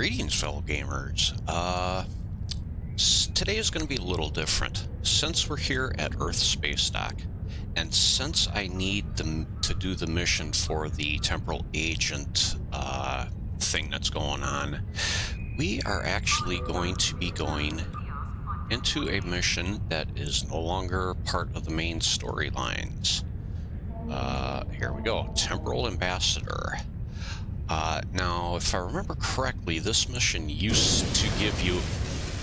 Greetings, fellow gamers. Today is going to be a little different. Since we're here at Earth Spacedock, and since I need to do the mission for the temporal agent thing that's going on, we are actually going to be going into a mission that is no longer part of the main storylines. Here we go. Temporal Ambassador. Now, if I remember correctly, this mission used to give you...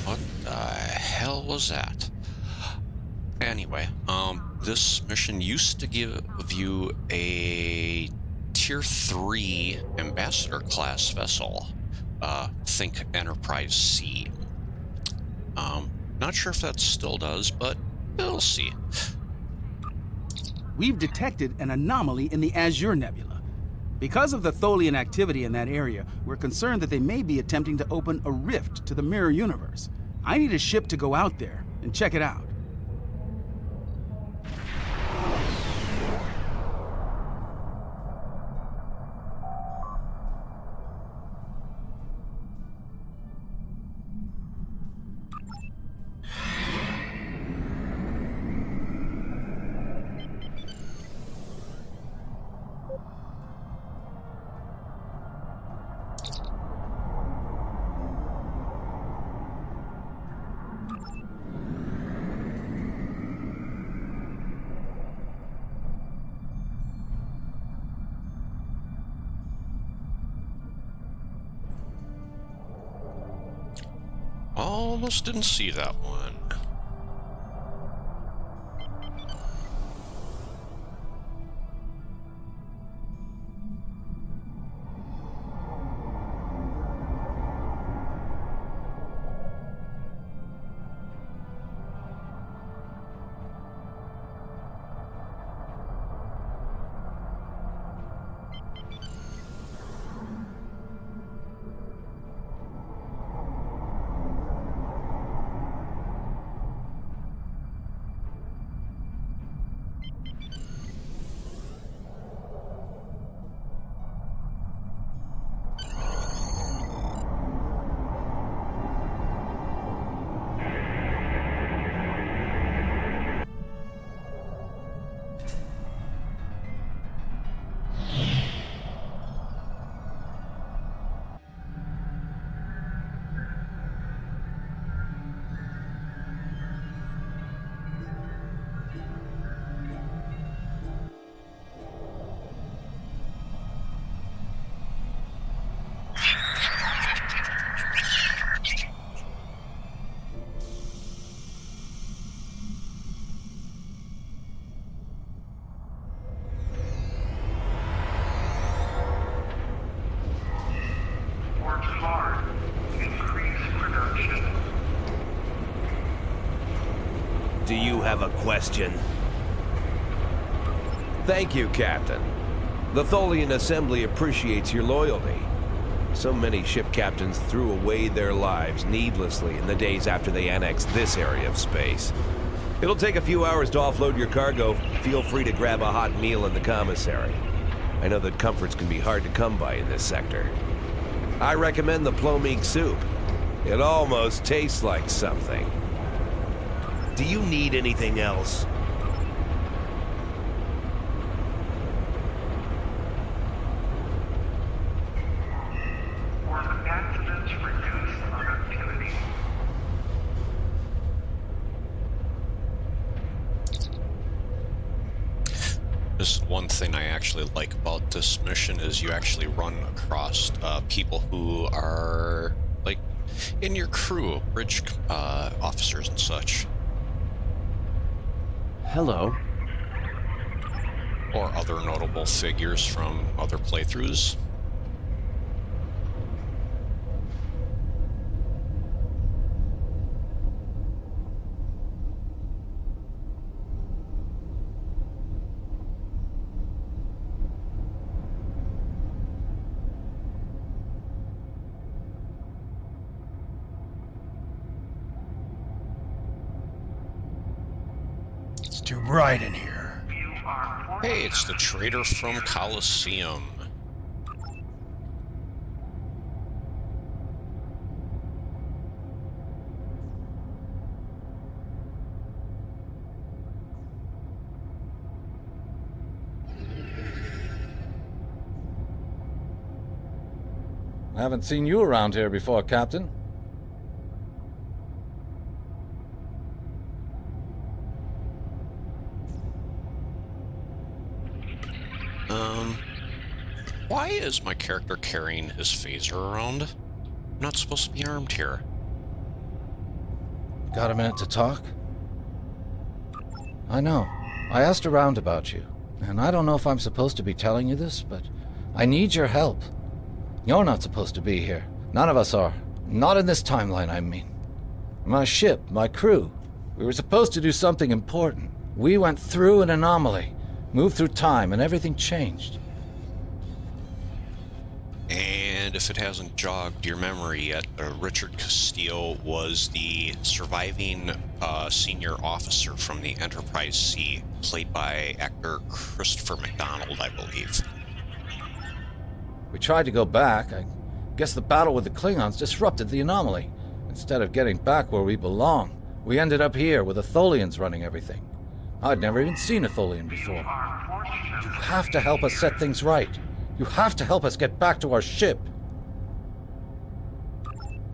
What the hell was that? Anyway, this mission used to give you a Tier 3 Ambassador class vessel. Think Enterprise C. Not sure if that still does, but we'll see. We've detected an anomaly in the Azure Nebula. Because of the Tholian activity in that area, we're concerned that they may be attempting to open a rift to the mirror universe. I need a ship to go out there and check it out. Almost didn't see that one. Do you have a question? Thank you, Captain. The Tholian Assembly appreciates your loyalty. So many ship captains threw away their lives needlessly in the days after they annexed this area of space. It'll take a few hours to offload your cargo. Feel free to grab a hot meal in the commissary. I know that comforts can be hard to come by in this sector. I recommend the plomig soup. It almost tastes like something. Do you need anything else? This is one thing I actually like about this mission is you actually run across people who are like in your crew, bridge officers and such. Hello. Or other notable figures from other playthroughs. Too bright in here. Hey, it's the trader from Coliseum. Haven't seen you around here before, Captain. Why is my character carrying his phaser around? I'm not supposed to be armed here. Got a minute to talk? I know. I asked around about you, and I don't know if I'm supposed to be telling you this, but I need your help. You're not supposed to be here. None of us are. Not in this timeline, I mean. My ship, my crew, we were supposed to do something important. We went through an anomaly, moved through time, and everything changed. And if it hasn't jogged your memory yet, Richard Castillo was the surviving senior officer from the Enterprise C, played by actor Christopher McDonald, I believe. We tried to go back. I guess the battle with the Klingons disrupted the anomaly. Instead of getting back where we belong, we ended up here with the Tholians running everything. I'd never even seen a Tholian before. You have to help us set things right. You have to help us get back to our ship.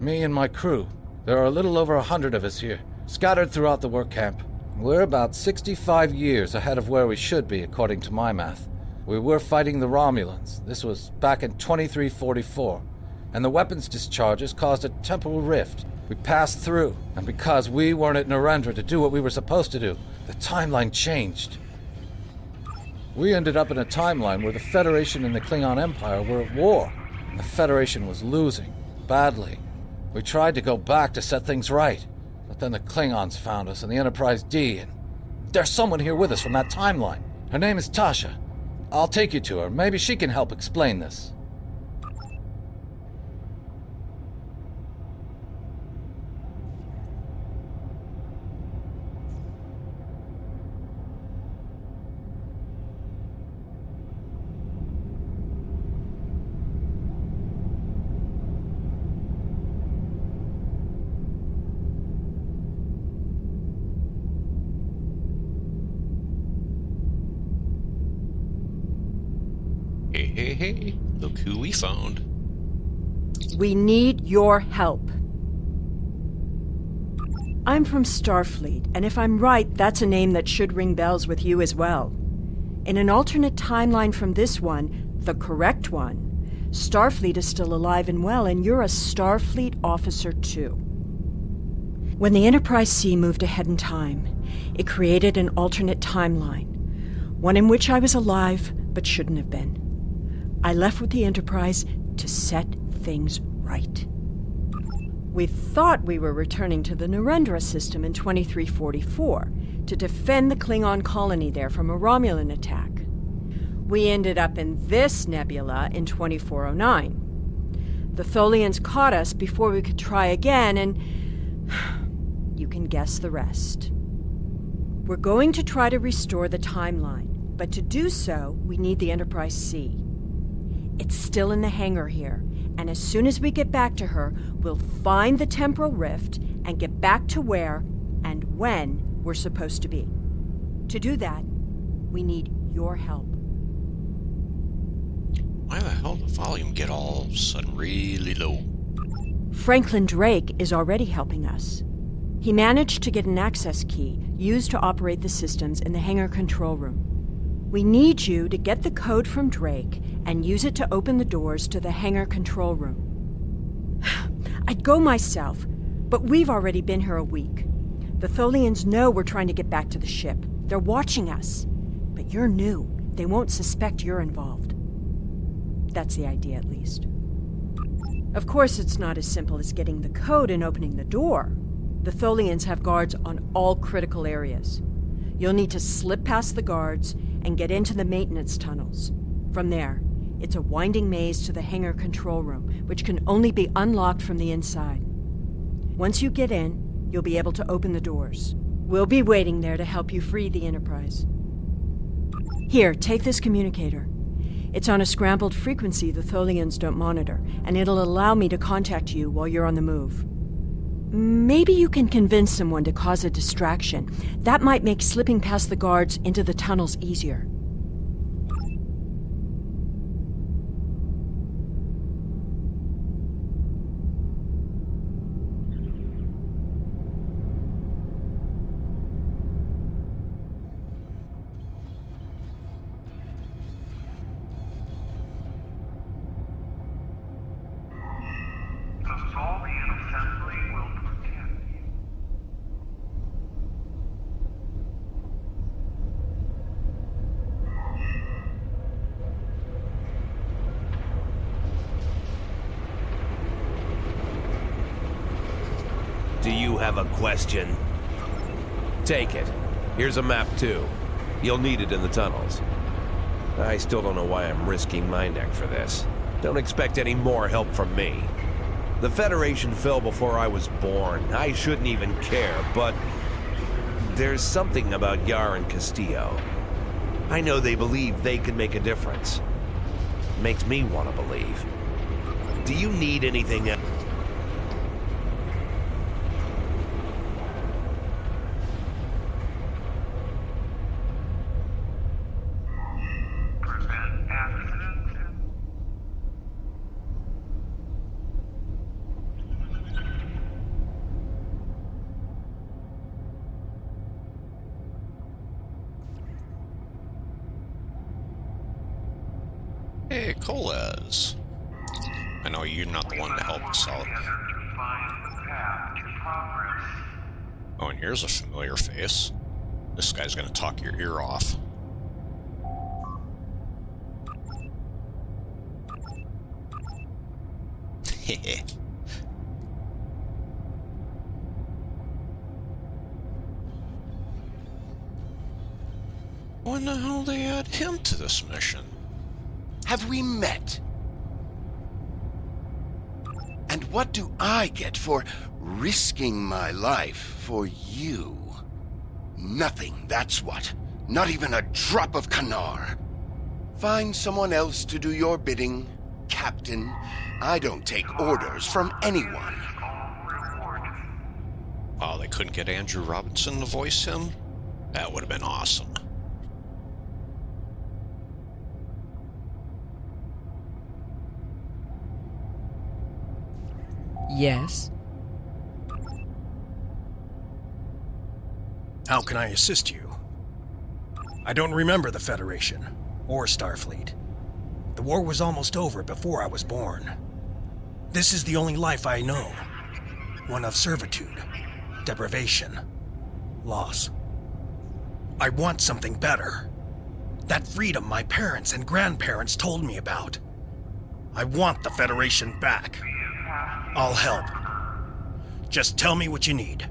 Me and my crew. There are a little over 100 of us here, scattered throughout the work camp. We're about 65 years ahead of where we should be, according to my math. We were fighting the Romulans. This was back in 2344. And the weapons discharges caused a temporal rift. We passed through, and because we weren't at Narendra to do what we were supposed to do, the timeline changed. We ended up in a timeline where the Federation and the Klingon Empire were at war, and the Federation was losing, badly. We tried to go back to set things right, but then the Klingons found us in the Enterprise D, and there's someone here with us from that timeline. Her name is Tasha. I'll take you to her. Maybe she can help explain this. Hey, look who we found. We need your help. I'm from Starfleet, and if I'm right, that's a name that should ring bells with you as well. In an alternate timeline from this one, the correct one, Starfleet is still alive and well, and you're a Starfleet officer too. When the Enterprise C moved ahead in time, it created an alternate timeline, one in which I was alive but shouldn't have been. I left with the Enterprise to set things right. We thought we were returning to the Narendra system in 2344 to defend the Klingon colony there from a Romulan attack. We ended up in this nebula in 2409. The Tholians caught us before we could try again, and you can guess the rest. We're going to try to restore the timeline, but to do so, we need the Enterprise C. It's still in the hangar here, and as soon as we get back to her, we'll find the temporal rift and get back to where and when we're supposed to be. To do that, we need your help. Why the hell did the volume get all of a sudden really low? Franklin Drake is already helping us. He managed to get an access key used to operate the systems in the hangar control room. We need you to get the code from Drake and use it to open the doors to the hangar control room. I'd go myself, but we've already been here a week. The Tholians know we're trying to get back to the ship. They're watching us. But you're new. They won't suspect you're involved. That's the idea, at least. Of course, it's not as simple as getting the code and opening the door. The Tholians have guards on all critical areas. You'll need to slip past the guards and get into the maintenance tunnels. From there, it's a winding maze to the hangar control room, which can only be unlocked from the inside. Once you get in, you'll be able to open the doors. We'll be waiting there to help you free the Enterprise. Here, take this communicator. It's on a scrambled frequency the Tholians don't monitor, and it'll allow me to contact you while you're on the move. Maybe you can convince someone to cause a distraction. That might make slipping past the guards into the tunnels easier. have a question? Take it. Here's a map, too. You'll need it in the tunnels. I still don't know why I'm risking my neck for this. Don't expect any more help from me. The Federation fell before I was born. I shouldn't even care, but there's something about Yar and Castillo. I know they believe they can make a difference. Makes me want to believe. Do you need anything else? Hey, Coles. I know you're not the one to help us out. Oh, and here's a familiar face. This guy's gonna talk your ear off. Heh. When the hell they add him to this mission? Have we met? And what do I get for risking my life for you? Nothing, that's what. Not even a drop of Kanar. Find someone else to do your bidding, Captain. I don't take orders from anyone. Oh, they couldn't get Andrew Robinson to voice him? That would have been awesome. Yes? How can I assist you? I don't remember the Federation, or Starfleet. The war was almost over before I was born. This is the only life I know. One of servitude, deprivation, loss. I want something better. That freedom my parents and grandparents told me about. I want the Federation back. I'll help. Just tell me what you need.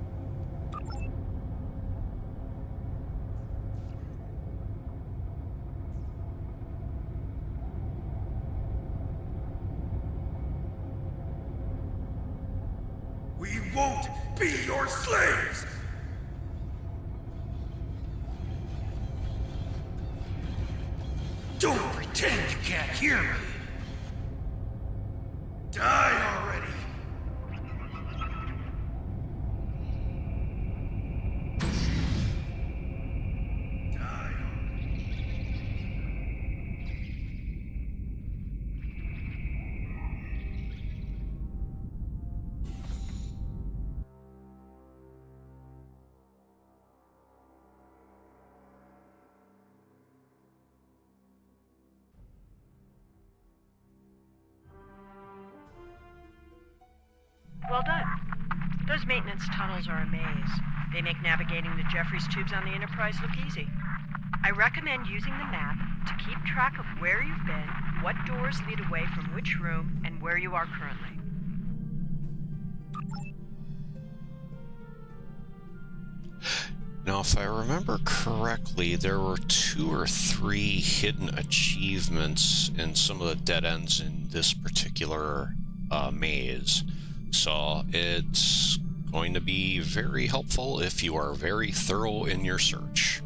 We won't be your slaves! Don't pretend you can't hear me! Die already! Well done. Those maintenance tunnels are a maze. They make navigating the Jeffries tubes on the Enterprise look easy. I recommend using the map to keep track of where you've been, what doors lead away from which room, and where you are currently. Now, if I remember correctly, there were 2 or 3 hidden achievements in some of the dead ends in this particular maze. So it's going to be very helpful if you are very thorough in your search.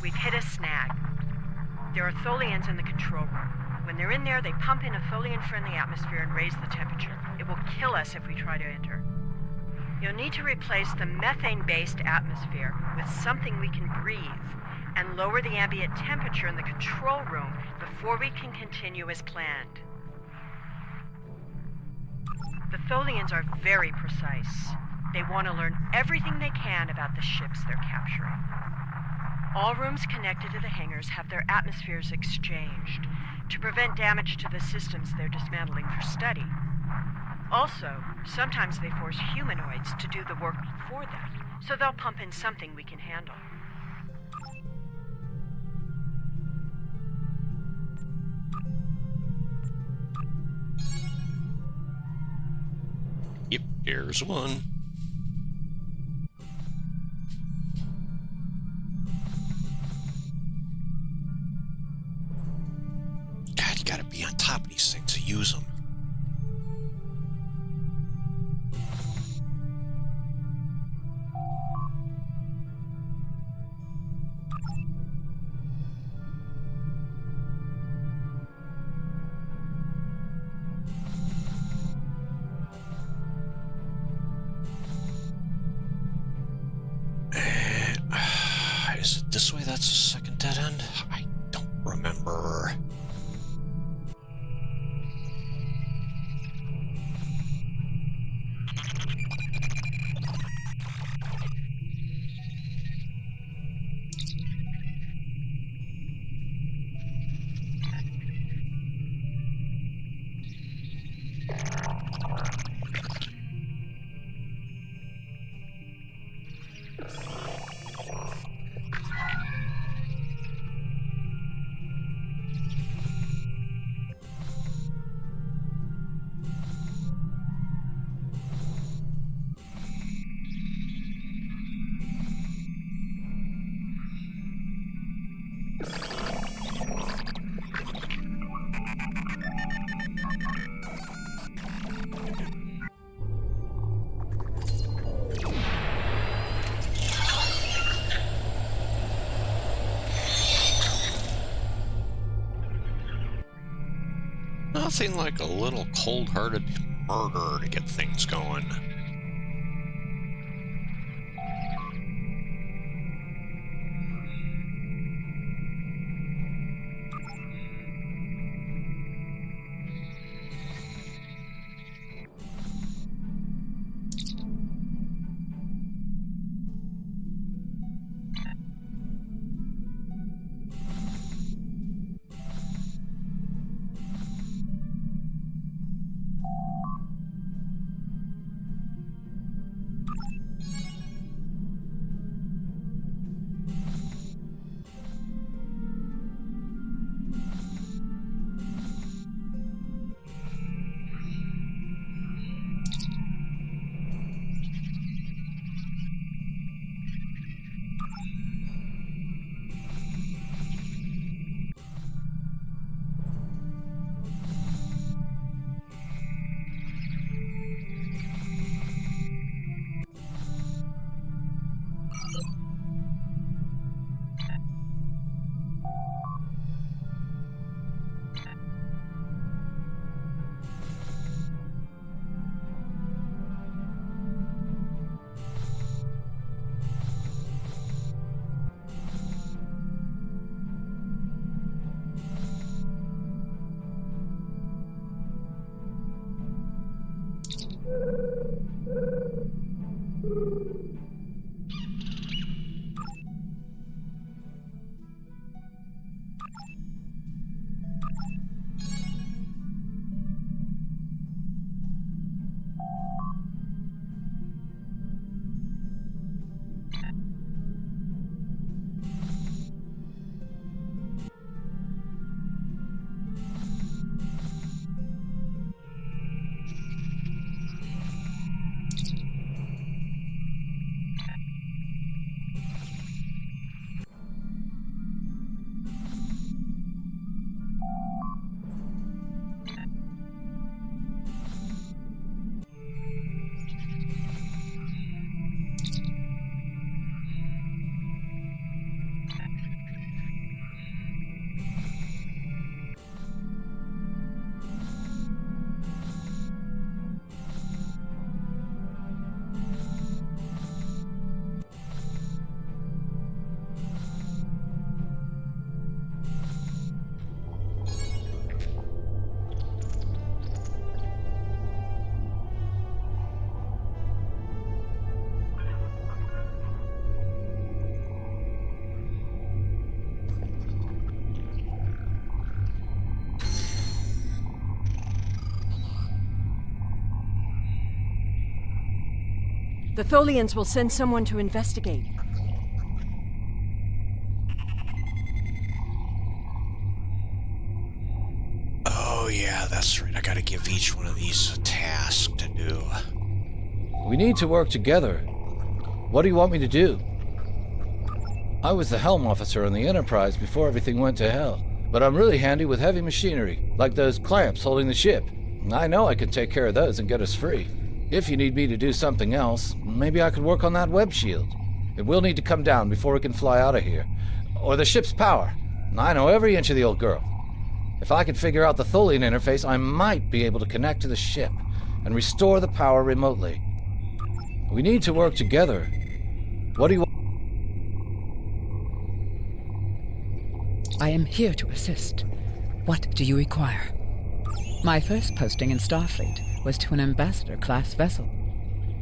We've hit a snag. There are Tholians in the control room. When they're in there, they pump in a Tholian-friendly atmosphere and raise the temperature. It will kill us if we try to enter. You'll need to replace the methane-based atmosphere with something we can breathe and lower the ambient temperature in the control room before we can continue as planned. The Tholians are very precise. They want to learn everything they can about the ships they're capturing. All rooms connected to the hangars have their atmospheres exchanged to prevent damage to the systems they're dismantling for study. Also, sometimes they force humanoids to do the work for them, so they'll pump in something we can handle. Here's one. God, you gotta be on top of these things to use them. Is it this way? That's the second dead end? I don't remember. Nothing like a little cold-hearted murder to get things going. The Tholians will send someone to investigate. Oh yeah, that's right. I gotta give each one of these a task to do. We need to work together. What do you want me to do? I was the helm officer on the Enterprise before everything went to hell, but I'm really handy with heavy machinery, like those clamps holding the ship. I know I can take care of those and get us free. If you need me to do something else, maybe I could work on that web shield. It will need to come down before we can fly out of here. Or the ship's power. I know every inch of the old girl. If I could figure out the Tholian interface, I might be able to connect to the ship and restore the power remotely. We need to work together. What do you want? I am here to assist. What do you require? My first posting in Starfleet was to an ambassador-class vessel.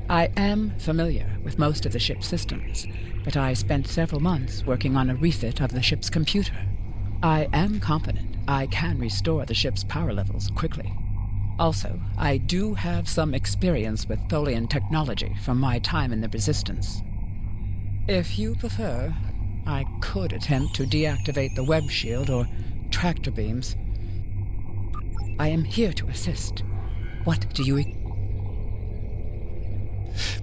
I am familiar with most of the ship's systems, but I spent several months working on a refit of the ship's computer. I am confident I can restore the ship's power levels quickly. Also, I do have some experience with Tholian technology from my time in the Resistance. If you prefer, I could attempt to deactivate the web shield or tractor beams. I am here to assist. What do you...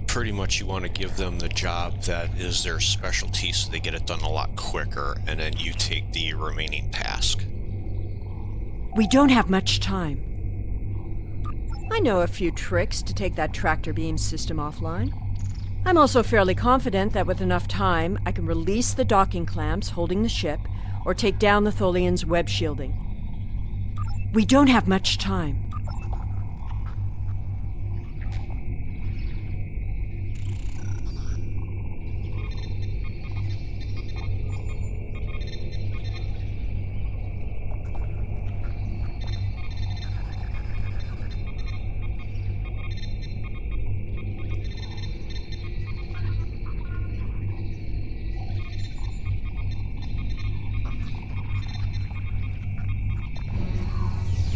Pretty much you want to give them the job that is their specialty so they get it done a lot quicker, and then you take the remaining task. We don't have much time. I know a few tricks to take that tractor beam system offline. I'm also fairly confident that with enough time, I can release the docking clamps holding the ship, or take down the Tholian's web shielding. We don't have much time.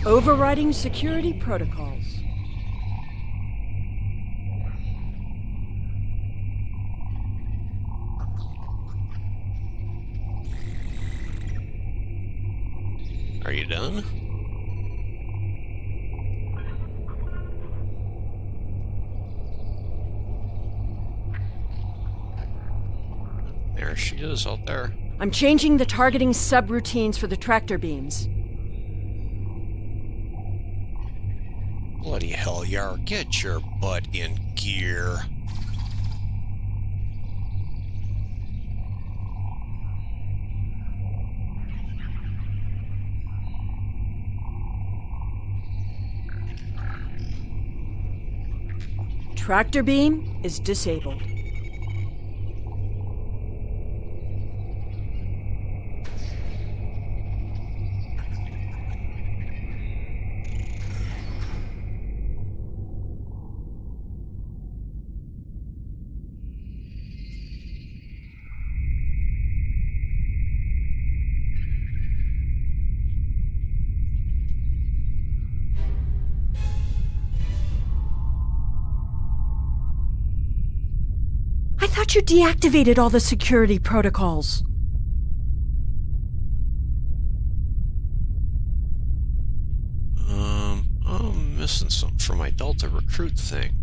Overriding security protocols. Are you done? There she is out there. I'm changing the targeting subroutines for the tractor beams. Bloody hell, Yar, get your butt in gear. Tractor beam is disabled. I thought you deactivated all the security protocols. I'm missing something for my Delta recruit thing.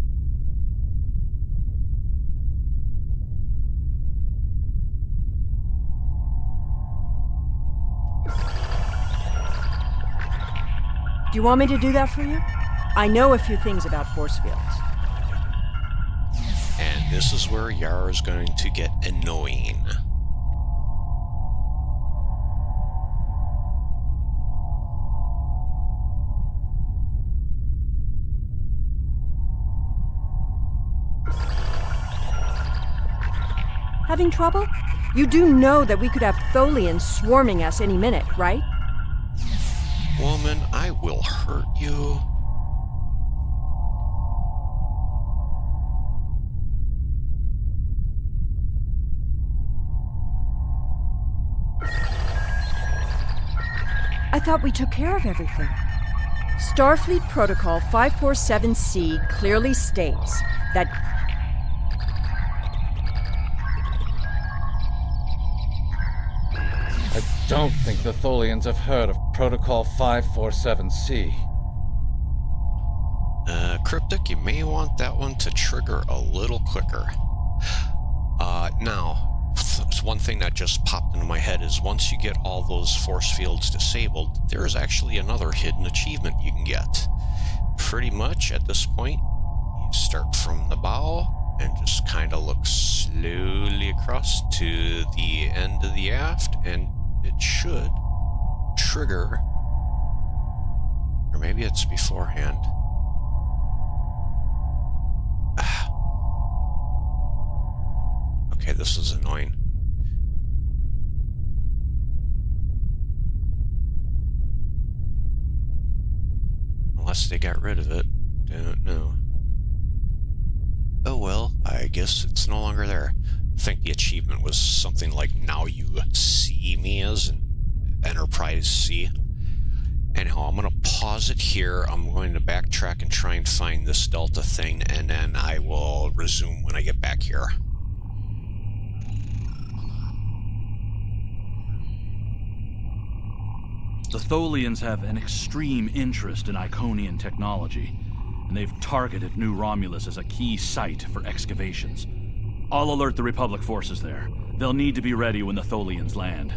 Do you want me to do that for you? I know a few things about force fields. And this is where Yar is going to get annoying. Having trouble? You do know that we could have Tholians swarming us any minute, right? Woman, I will hurt you. I thought we took care of everything. Starfleet Protocol 547C clearly states that... I don't think the Tholians have heard of Protocol 547C. cryptic, you may want that one to trigger a little quicker. Now, one thing that just popped into my head is once you get all those force fields disabled, there is actually another hidden achievement you can get. Pretty much at this point, you start from the bow and just kind of look slowly across to the end of the aft, and it should trigger, or maybe it's beforehand. Okay, this is annoying. Unless they got rid of it. Don't know. Oh well, I guess it's no longer there. I think the achievement was something like, now you see me as an Enterprise C. Anyhow, I'm going to pause it here. I'm going to backtrack and try and find this Delta thing, and then I will resume when I get back here. The Tholians have an extreme interest in Iconian technology, and they've targeted New Romulus as a key site for excavations. I'll alert the Republic forces there. They'll need to be ready when the Tholians land.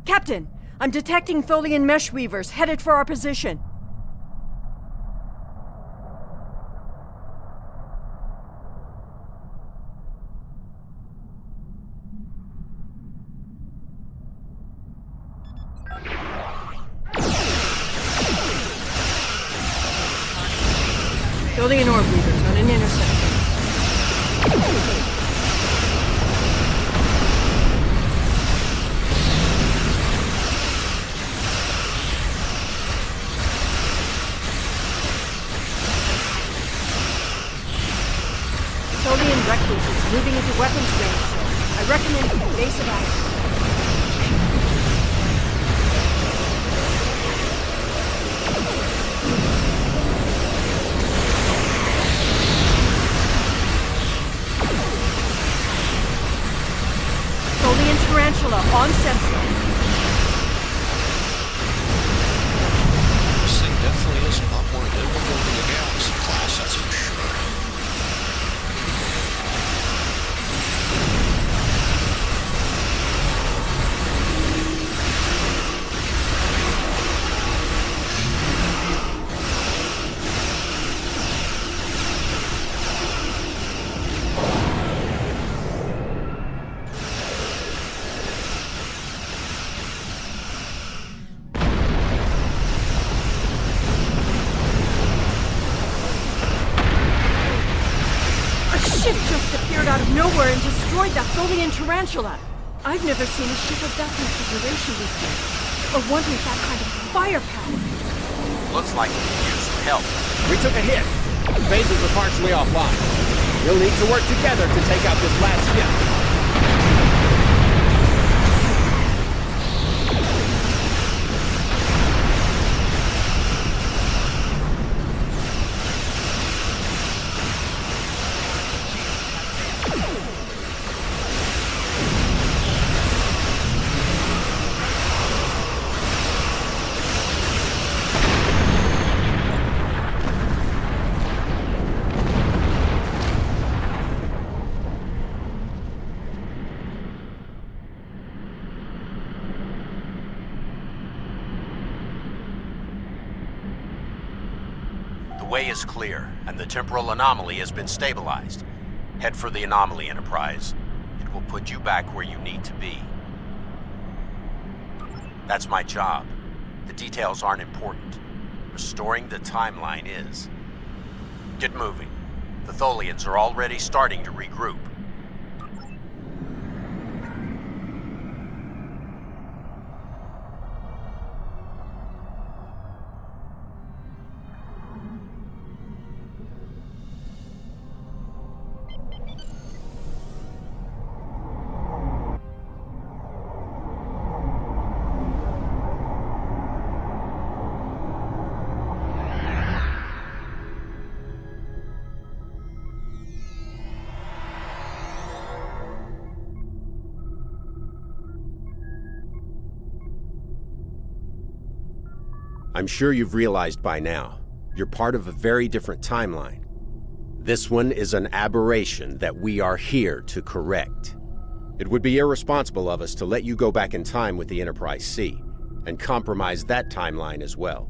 Captain, I'm detecting Tholian mesh weavers headed for our position. Tholian orb weavers on an intercept. Tholian recluses moving into weapons range. I recommend evasive action. Tholian Tarantula on Central. This thing definitely is a lot more nimble than the Galaxy class, that's for sure. Out of nowhere and destroyed that Tholian Tarantula. I've never seen a ship of that configuration before, or one with that kind of firepower. Looks like we could use some help. We took a hit. Phases are partially offline. You'll need to work together to take out this last ship. The way is clear, and the temporal anomaly has been stabilized. Head for the anomaly, Enterprise. It will put you back where you need to be. That's my job. The details aren't important. Restoring the timeline is. Get moving. The Tholians are already starting to regroup. I'm sure you've realized by now, you're part of a very different timeline. This one is an aberration that we are here to correct. It would be irresponsible of us to let you go back in time with the Enterprise C, and compromise that timeline as well.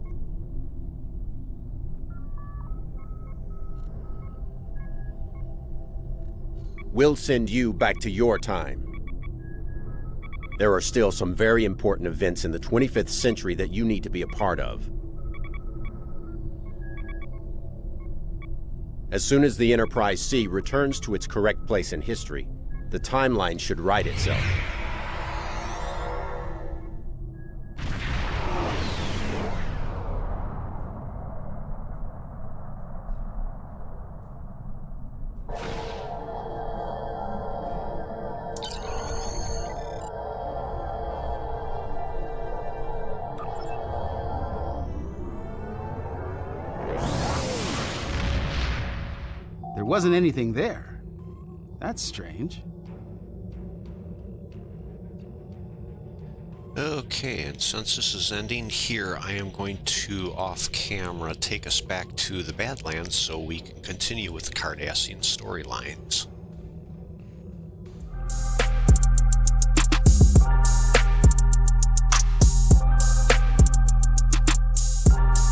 We'll send you back to your time. There are still some very important events in the 25th century that you need to be a part of. As soon as the Enterprise C returns to its correct place in history, the timeline should right itself. There wasn't anything there. That's strange. Okay, and since this is ending here, I am going to, off camera, take us back to the Badlands so we can continue with the Cardassian storylines.